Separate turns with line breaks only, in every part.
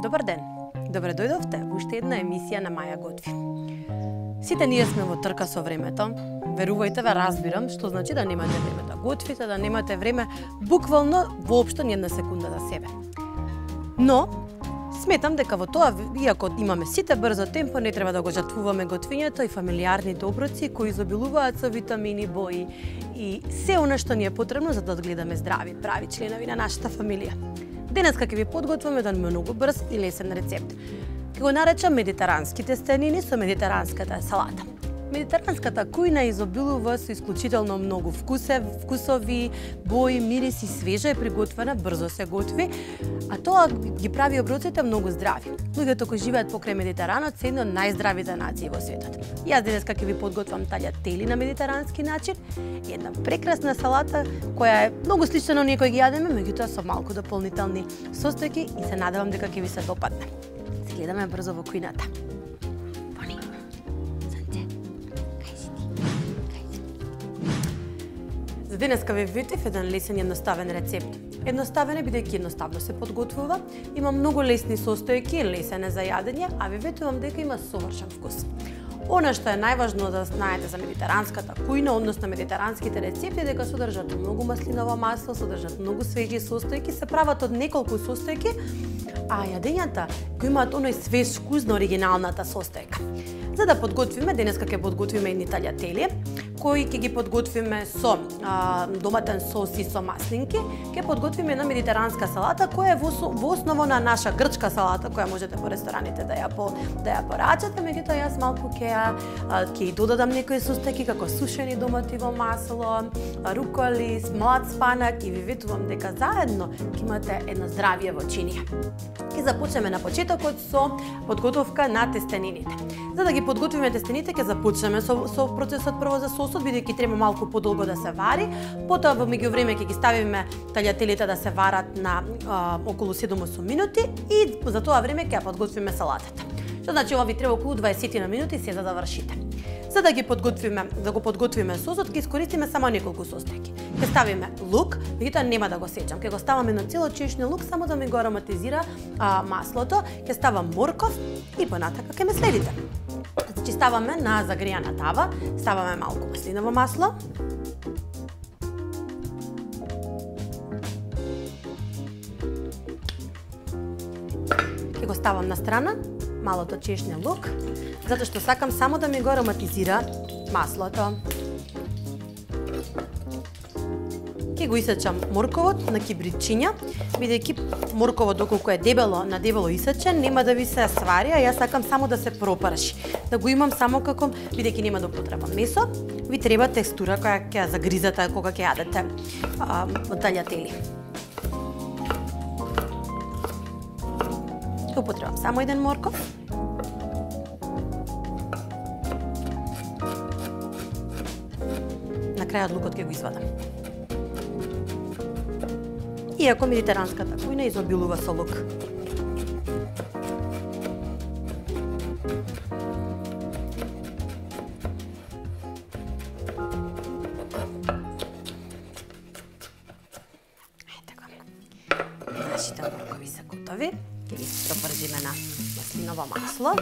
Добар ден! Добре дојдовте во уште една емисија на Маја готви. Сите ние сме во трка со времето. Верувајте, ве разбирам, што значи да немате време да готвите, да немате време буквално воопшто ни една секунда за себе. Но, сметам дека во тоа, иако имаме сите брзо темпо, не треба да го жртвуваме готвењето и фамилиарните оброци кои изобилуваат со витамини, бои и се она што ни е потребно за да одгледаме здрави, прави членови на нашата фамилија. Денеска ќе ви подготвиме еден многу брз и лесен рецепт. Ќе го наречам медитерански тестенини со медитеранската салата. Медитеранската кујна изобилува со исклучително многу вкусови, бои, мириси, свежа е приготвена, брзо се готви, а тоа ги прави оброците многу здрави. Луѓето кои живеат покрај Медитеранот се една од најздравите нации во светот. Јас денеска ќе ви подготвам таљатели на медитерански начин, една прекрасна салата која е многу слична на оние кои ги јадеме, меѓутоа со малку дополнителни состојки и се надевам дека ќе ви се допадне. Се гледаме брзо во кујната. За денеска ви ветив еден лесен и едноставен рецепт. Едноставен е бидејќи едноставно се подготвува, има многу лесни состојки, лесен е за јадење, а ви ветувам дека има совршен вкус. Она што е најважно да знаете за медитеранската кујна, односно медитеранските рецепти, дека содржат многу маслиново масло, содржат многу свежи состојки, се прават од неколку состојки, а јадењата кои имаат оној свеж вкус на оригиналната состојка. За да подготвиме, денеска ќе подготвиме едни таљатели, кои ќе ги подготвиме со доматен сос и со маслинки. Ќе подготвиме една медитеранска салата која е во основа на наша грчка салата, која можете по рестораните да ја порачате, меѓутоа јас малку ќе додадам некои состојки како сушени домати во масло, руколи, млад спанак и ви ветувам дека заедно ќе имате едно здравје во чинија. Ќе започнеме на почетокот со подготовка на тестенините. За да ги подготвиме тестените, ќе започнеме со процесот прво за сосот, бидејќи треба малку подолго да се вари. Потоа во меѓувреме ќе ги ставиме таљателите да се варат на околу 7-8 минути и за тоа време ќе ја подготвиме салатата. Што значи ова ви треба околу 20 на минути се за да вршите. За да ги подготвиме, да го подготвиме сосот, ќе искористиме само неколку состојки. Ќе ставиме лук, меѓутоа нема да го сечам. Ќе го ставаме на цело чешни лук само да ми го ароматизира маслото. Ќе ставам морков и понатака ќе ме следите. Значи ставаме на загрејана тава, ставаме малку маслиново масло. Ќе го ставам на страна малото чешни лук, затоа што сакам само да ми го ароматизира маслото. Ќе го исечам морковот на кибричиња, бидејќи морковот доколку е на дебело исечен, нема да ви се свари, а јас сакам само да се пропрши. Да го имам само како, бидејќи нема да употребам месо, ви треба текстура која ќе ја загризате кога ќе јадете таљатели. Употребам само еден морков. На крајот лукот ќе го извадам. Иако медитеранската кујна изобилува со лук. Нашите моркови се готови. Ќе ги пропржиме на маслиново масло.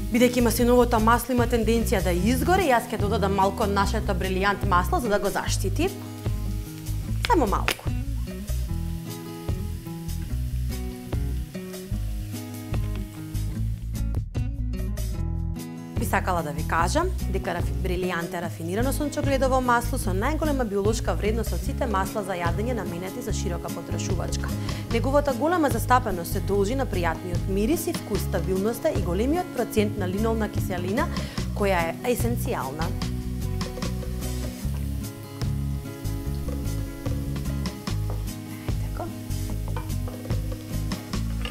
Бидејќи маслиновото масло има тенденција да изгори, јас ќе додадам малку од нашето брилијант масло за да го заштити. Само малку. Би сакала да ви кажам дека брилијант е рафинирано сончогледово масло со најголема биолошка вредност од сите масла за јадење наменети за широка потрошувачка. Неговата голема застапеност се должи на пријатниот мирис и вкус, стабилноста и големиот процент на линолна киселина, која е есенцијална.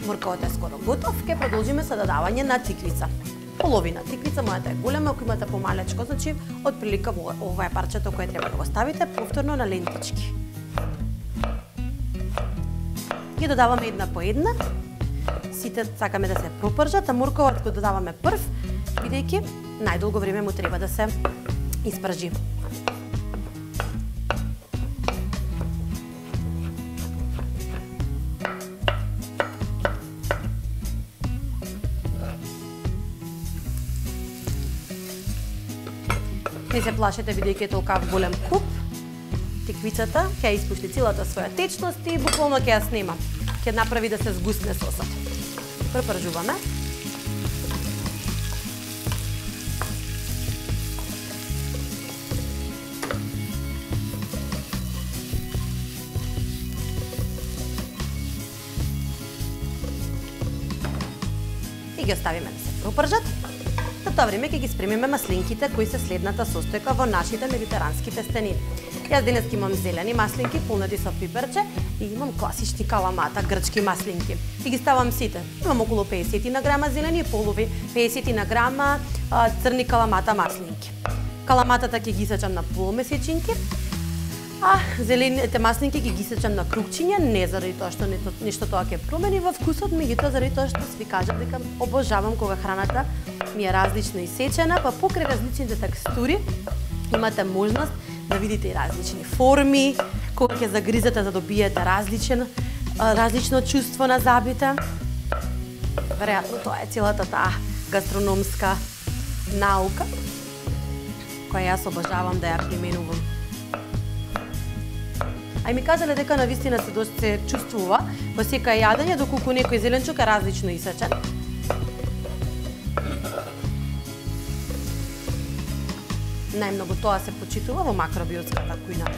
Морковот е скоро готов, ќе продолжиме со додавање на тиквица. Половина тиквица, мојата е голема, ако имате помалечко, значи од прилика ова е парчето кое треба да го ставите повторно на лентички. Ги додаваме една по една. Сите сакаме да се пропржат, а морковот го додаваме прв, бидејќи најдолго време му треба да се испржи. Не се плашете бидејќи е толкав голем куп. Тиквицата ќе испушти целата своја течност и буквално ќе ја снема. Ќе направи да се згусне сосот. Препржуваме. И ги оставиме да се пропржат. За тоа време ќе ги спремиме маслинките кои се следната состојка во нашите медитерански тестенини. Јас денес имам зелени маслинки полнати со пиперче и имам класични каламата, грчки маслинки. И ги ставам сите. Имам околу 50 на грама зелени и полови 50 на грама црни каламата маслинки. Каламатата ќе ги сечам на полумесечинки, а зелените маслинки ги сечам на крупчиња, не заради тоа што нешто тоа ќе промени во вкусот, меѓутоа заради тоа што ви кажам дека обожавам кога храната ми е различно исечена, па покрај различните текстури имате можност да видите и различни форми, кога ќе загризете да добиете различно чувство на забите. Веројатно тоа е целата таа гастрономска наука која јас обожавам да ја применувам. А ми кажале дека навистина се чувствува во секој јадење, доколку некој зеленчук е различно исечен. Најмногу тоа се почитува во макробиотската кујна.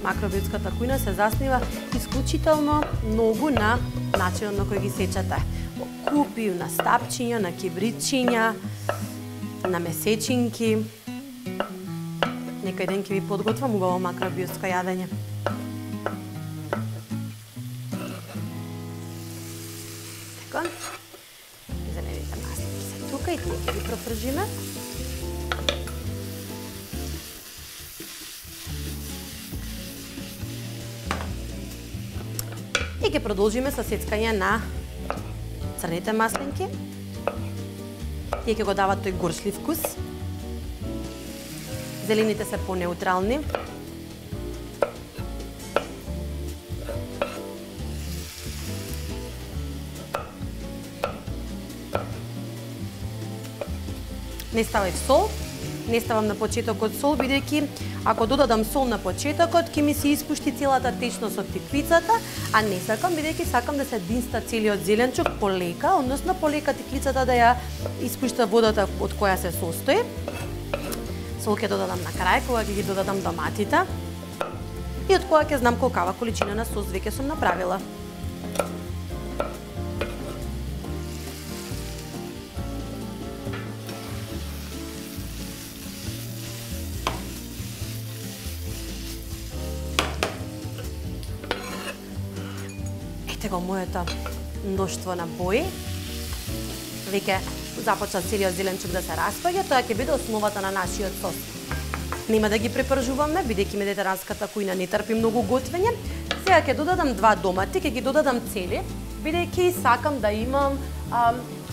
Макробиотската кујна се заснива исклучително многу на начинот на кој ги сечете. Во купи, на стапчиња, на кибритчиња, на месечинки. Некој ден ќе ви подготвам убаво макробиотско јадење. Така. Зелените маслинки се тука и тие ќе ги пропржиме. И ќе продолжиме со сецкање на црните маслинки. Тие ќе го дават тој горчлив вкус. Зелените се по-неутрални. Не ставав сол, не ставам на почетокот сол, бидејќи ако додадам сол на почетокот, ќе ми се испушти целата течност од тиквицата, а не сакам, бидејќи сакам да се динста целиот зеленчук полека, односно полека тиквицата да ја испушта водата од која се состои. Сол ќе додадам на крај, кога ќе ги додадам доматите и од која ќе знам колкава количина на сос веќе сум направила. Ете го моето мноштво на бои. Веќе започна целиот зеленчук да се распаѓа, тоа ќе биде основата на нашиот сос. Нема да ги препржуваме, бидејќи медитеранската кујна не трпи многу готвење. Сега ќе додадам 2 домати, ќе ги додадам цели, бидејќи сакам да имам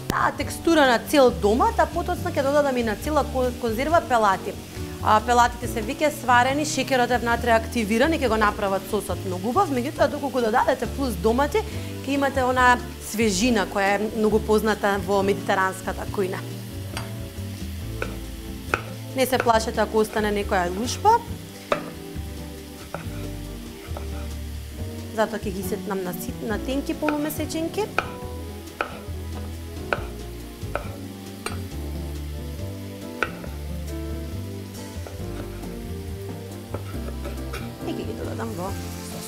таа текстура на цел домат, а потоцна ќе додадам и на цела конзерва пелати. Пелатите се веќе сварени, шеќерот е внатре активиран и ќе го направат сосот многу убав, меѓутоа доколку додадете плюс домати, ќе имате она свежина која е многу позната во медитеранската кујна. Не се плашете ако остане некоја лушпа. Затоа ќе ги сетнам на тенки полумесечинки. И ќе ги додадам во сосот.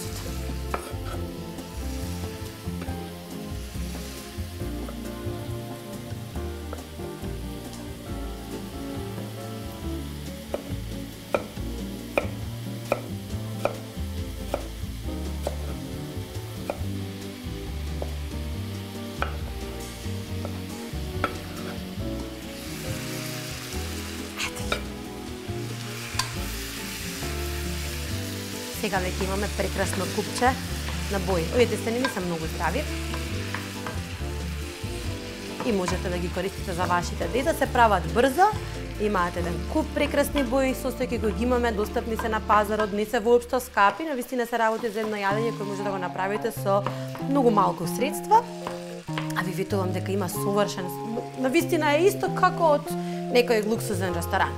Сега веќе имаме прекрасно купче на бои. Овие тестенини се многу здрави. и можете да ги користите за вашите деца. Се прават брзо, имаат еден куп прекрасни бои состојки кои ги имаме, достапни се на пазарот, не се воопшто скапи, навистина се работи за едно јадење кој може да го направите со многу малку средства. А ви ветувам дека има совршен, навистина е исто како од некој луксузен ресторан.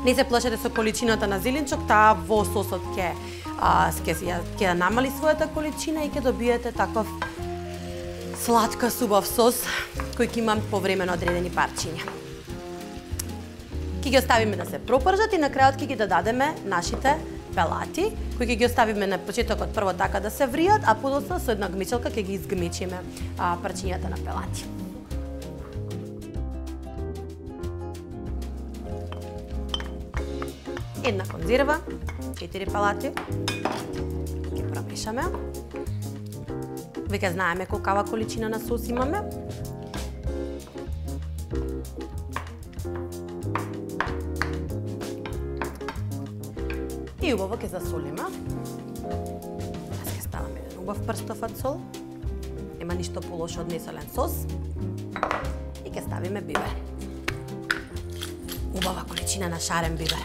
Не се плашете со количината на зеленчук, таа во сосот ќе намали својата количина и ќе добиете таков сладка субав сос кој ќе има повремено одредени парчиња. Ќе ги оставиме да се пропржат и на крајот ќе ги додадеме нашите пелати, кои ќе ги оставиме на почетокот прво така да се вријат, а подоцна со една гмичалка ќе ги изгмичиме парчињата на пелати. Една конзерва, 4 пелати, ги промешаме. Веќе знаеме колкава количина на сос имаме. И убаво ќе засолиме. Јас ќе ставам еден убав прстов сол. Нема ништо полошо од несолен сос. И ќе ставиме бибер. Убава количина на шарен бибер.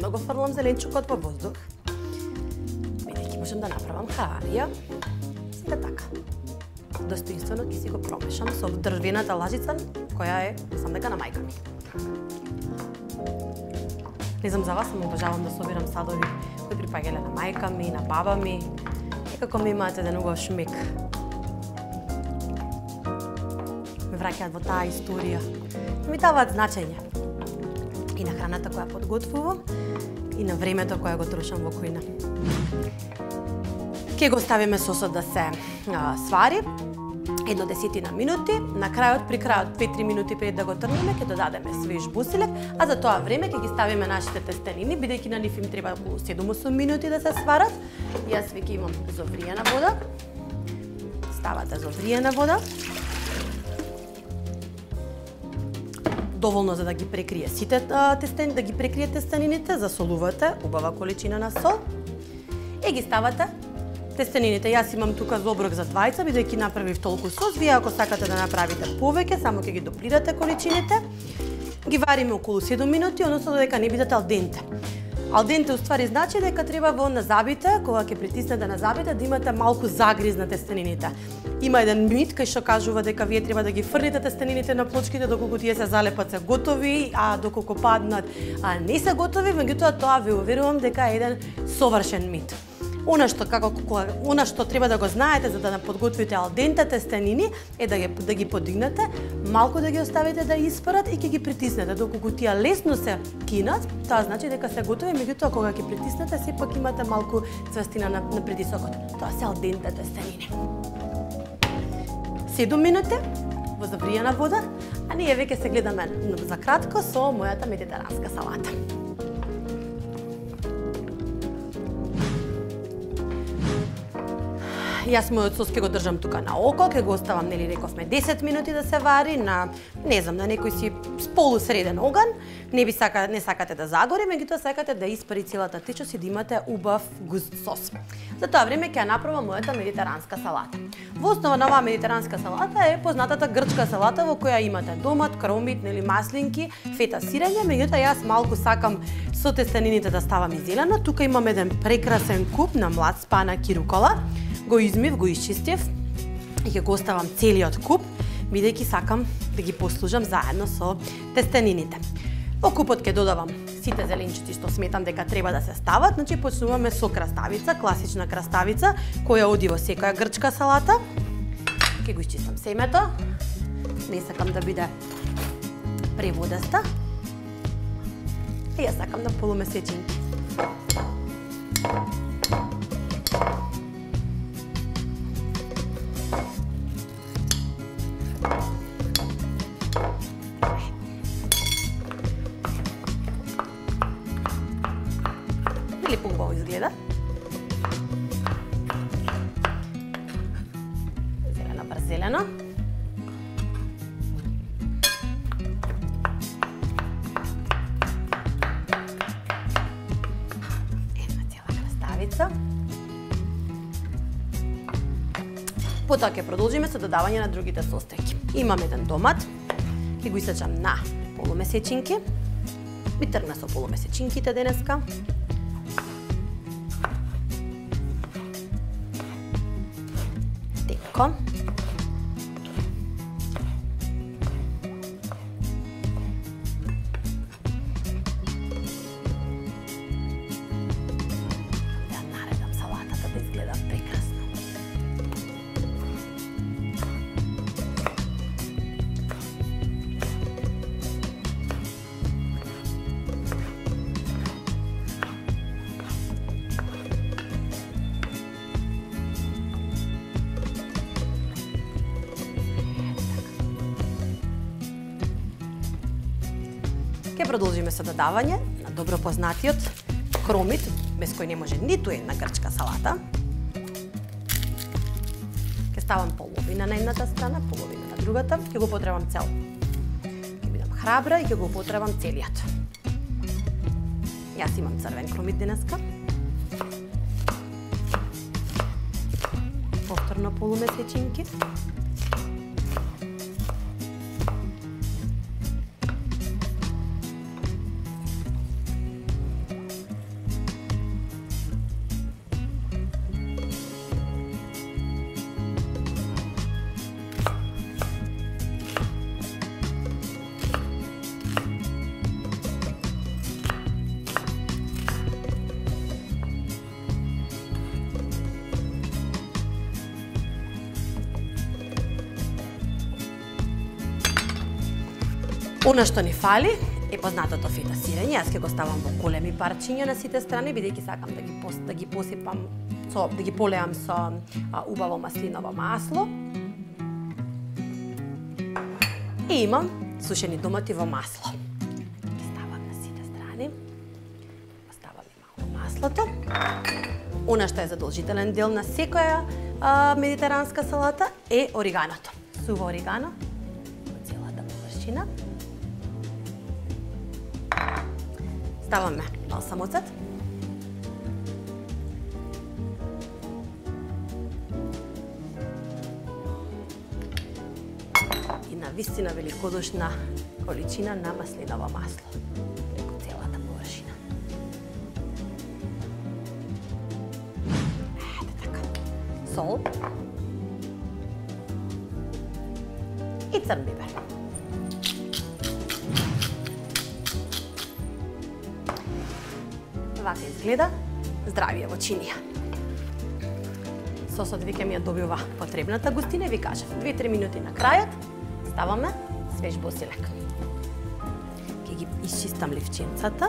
Да го фрлам зеленчукот во воздух, бидејќи можам да направам харија. Сега така. Достоинствено ќе си го промешам со дрвената лажица, која е, мислам дека на мајка ми. Не знам за вас, само обожавам да собирам садови кои припаѓале на мајка ми, на баба ми. Некако ми имаат еден убав шмек. Ме враќаат во таа историја. Ми даваат значење. И на храната која подготвувам, и на времето кое го трошам во кујна. Ке го ставиме сосот да се свари, едно 10 минути. На крајот, при крајот 2-3 минути пред да го тргнеме, ќе додадеме свеж бусилек, а за тоа време ќе ги ставиме нашите тестенини, бидејќи на нив им треба околу 7-8 минути да се сварат. Јас веќе имам зовриена вода. Ставате зовриена вода. Доволно за да ги прекрие сите да ги прекрие тестенините, засолувате убава количина на сол и ги ставате тестенините. Јас имам тука за оброк за двајца, бидејќи направив толку сос. Вие ако сакате да направите повеќе, само ќе ги доплирате количините. Ги вариме околу 7 минути, односно додека не бидат ал денте. Ал денте уствари значи дека треба во назабите, кога ќе притиснете назабите, да имате малку загриз на тестенините. Има еден мит кај што кажува дека вие треба да ги фрлите тестенините на плочките доколку тие се залепат се готови, а доколку паднат не се готови, меѓутоа тоа ви уверувам дека е еден совршен мит. Она што треба да го знаете за да подготвите ал денте тестенини е да ги подигнете, малку да ги оставите да испарат и ќе ги притиснете. Доколку тие лесно се кинат, тоа значи дека се готови, меѓутоа кога ги притиснете сепак имате малку цвестина на притисокот. Тоа се ал денте тестенини. 7 минути во завриена вода, а ние веќе се гледаме за кратко со мојата медитеранска салата. Јас мојот сос ќе го држам тука на око, ќе го оставам, нели рековме, 10 минути да се вари на, не знам, на некој си полусреден оган. Не сакате да загори, меѓутоа сакате да испари целата течност и да имате убав густ сос. За тоа време ќе ја направам мојата медитеранска салата. Во основа на оваа медитеранска салата е познатата грчка салата во која имате домат, кромит, нели маслинки, фета сирење, меѓутоа јас малку сакам со тестенините да ставам и зелено. Тука имам еден прекрасен куп на млад спанак и рукола. Го измив, го исчистив и ќе го оставам целиот куп, бидејќи сакам да ги послужам заедно со тестенините. Во купот ќе додавам сите зеленчуци што сметам дека треба да се стават. Значи почнуваме со краставица, класична краставица, која оди во секоја грчка салата. Ќе го исчистам семето. Не сакам да биде преводеста. И ја сакам да полуме сечинки. Лепо убаво изгледа. Зелено, брзелено. Потоа ќе продолжиме со додавање на другите состојки. Имам еден домат, ќе го исечам на полумесечинки. Би тргна со полумесечинките денеска. Тенко. Да наредам салатата да изгледа прекрасно. Ќе продолжиме со додавање на добро познатиот кромит, без кој не може ниту една грчка салата. Ќе ставам половина на едната страна, половина на другата, ќе го потребам цел. Ќе бидам храбра и ќе го потребам целиот. Јас имам црвен кромит денеска. Повторно полумесечинки. Она што ни фали е познатото фета сирење. Јас ќе го ставам во големи парчиња на сите страни, бидејќи сакам да ги посипам да ги полеам со убаво маслиново масло. И имам сушени домати во масло. Ги ставам на сите страни. Поставаме малку маслото. Она што е задолжителен дел на секоја медитеранска салата е ориганото. Суво оригано во целата површина. Ставаме балсамоцет. И на вистина великодушна количина на маслиново масло преку целата површина. Ете така. Сол. И црн бибер. Вака изгледа здравија во чинија. Сосот веќе ми ја добива потребната густина и ви кажав, 2-3 минути на крајот ставаме свеж босилек. Ќе ги исчистам ливченцата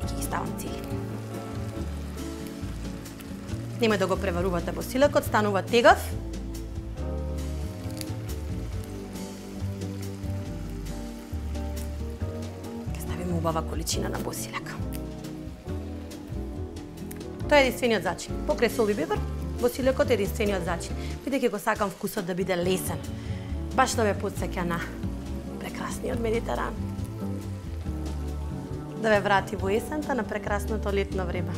и ќе ги ставам цели. Немој да го преварувате босилекот, станува тегав. Убава количина на босилек. Тоа е единствениот зачин. Покрај сол и бибер, босилекот е единствениот зачин. Бидејќи го сакам вкусот да биде лесен. Баш да ве потсеќа на прекрасниот Медитеран. Да ве врати во есента на прекрасното летно време.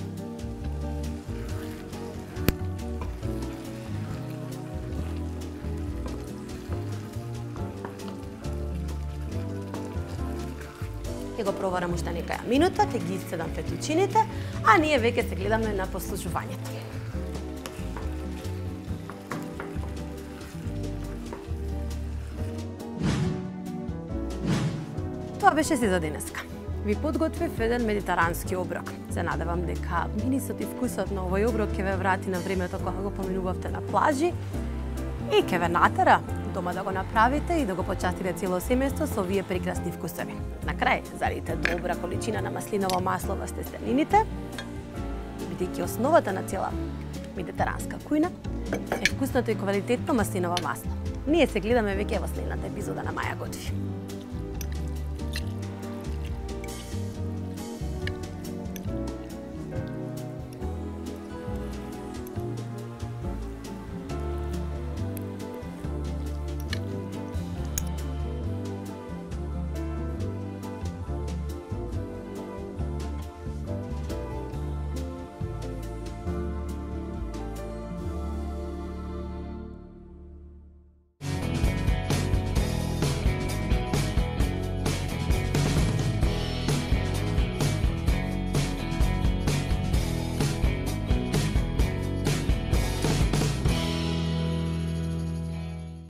Ќе го проварам уште некаја минута, ќе ги исцедам фетучините, а ние веќе се гледаме на послужувањето. Тоа беше се за денеска. Ви подготвив еден медитерански оброк. Се надевам дека мирисот и вкусот на овој оброк ќе ве врати на времето кога го поминувавте на плажи и ќе ве натера дома да го направите и да го почастите цело семејство со овие прекрасни вкусови. На крај, залите добра количина на маслиново масло во тестенините, бидејќи основата на цела медитеранска кујна е вкусното и квалитетно маслиново масло. Ние се гледаме веќе во следната епизода на Маја готви.